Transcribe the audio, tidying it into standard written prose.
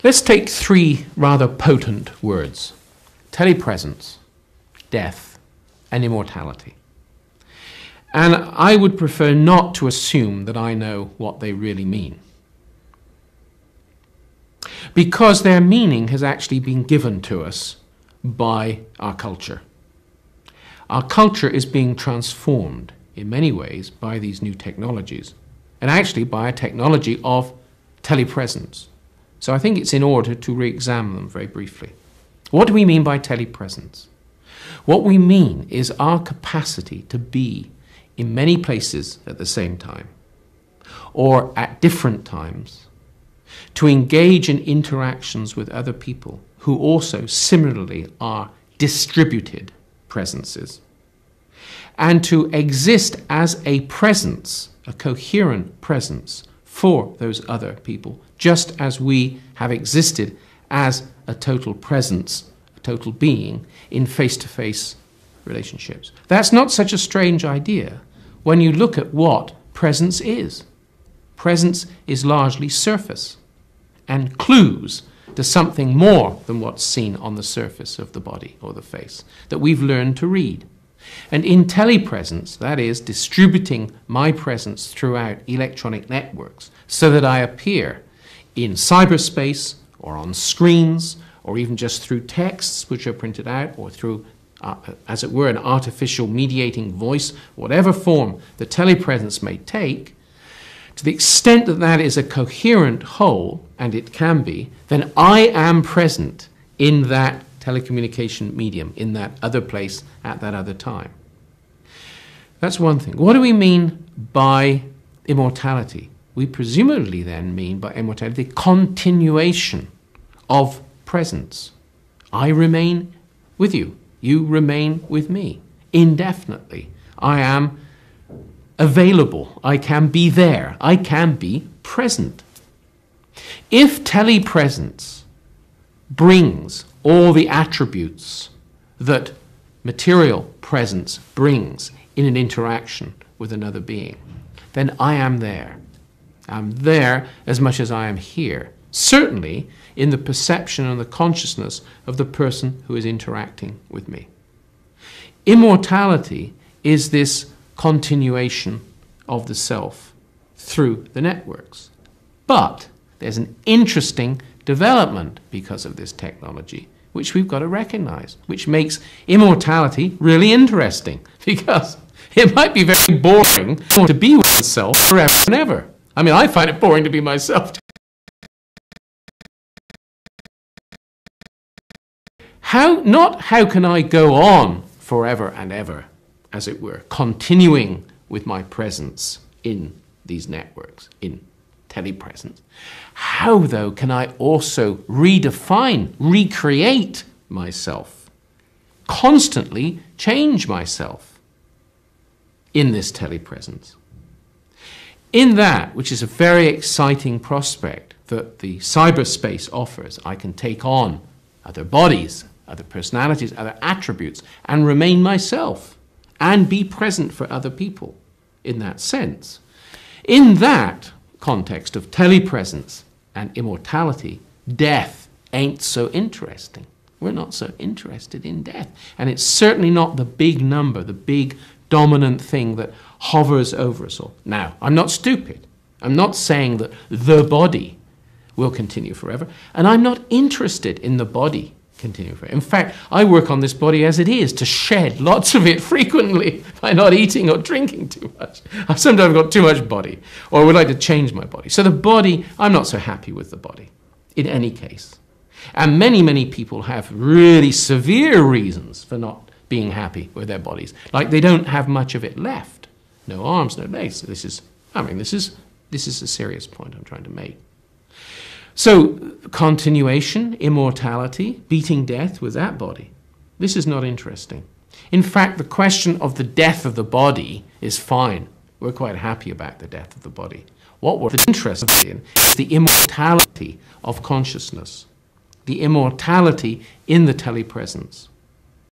Let's take three rather potent words: telepresence, death, and immortality. And I would prefer not to assume that I know what they really mean, because their meaning has actually been given to us by our culture. Our culture is being transformed in many ways by these new technologies, and actually by a technology of telepresence. So I think it's in order to re-examine them very briefly. What do we mean by telepresence? What we mean is our capacity to be in many places at the same time, or at different times, to engage in interactions with other people who also similarly are distributed presences, and to exist as a presence, a coherent presence for those other people, just as we have existed as a total presence, a total being in face-to-face relationships. That's not such a strange idea when you look at what presence is. Presence is largely surface and clues to something more than what's seen on the surface of the body or the face that we've learned to read. And in telepresence, that is, distributing my presence throughout electronic networks so that I appear in cyberspace or on screens or even just through texts which are printed out or through, as it were, an artificial mediating voice, whatever form the telepresence may take, to the extent that that is a coherent whole, and it can be, then I am present in that telecommunication medium, in that other place at that other time. That's one thing. What do we mean by immortality? We presumably then mean by immortality continuation of presence. I remain with you. You remain with me indefinitely. I am available. I can be there. I can be present. If telepresence brings all the attributes that material presence brings in an interaction with another being, then I am there. I'm there as much as I am here, certainly in the perception and the consciousness of the person who is interacting with me. Immortality is this continuation of the self through the networks. But there's an interesting development because of this technology, which we've got to recognize, which makes immortality really interesting, because it might be very boring to be with oneself forever and ever. I mean, I find it boring to be myself. How can I go on forever and ever, as it were, continuing with my presence in these networks, in telepresence? How, though, can I also redefine, recreate myself, constantly change myself in this telepresence? In that, which is a very exciting prospect that the cyberspace offers, I can take on other bodies, other personalities, other attributes, and remain myself, and be present for other people in that sense. In that context of telepresence and immortality, death ain't so interesting. We're not so interested in death. And it's certainly not the big number, the big dominant thing that hovers over us all. Now, I'm not stupid. I'm not saying that the body will continue forever, and I'm not interested in the body continuing forever. In fact, I work on this body as it is, to shed lots of it frequently by not eating or drinking too much. I've sometimes got too much body, or would like to change my body. So the body, I'm not so happy with the body, in any case. And many, many people have really severe reasons for not being happy with their bodies. Like they don't have much of it left. No arms, no legs. This is a serious point I'm trying to make. So, continuation, immortality, beating death with that body. This is not interesting. In fact, the question of the death of the body is fine. We're quite happy about the death of the body. What we're interested in is the immortality of consciousness, the immortality in the telepresence.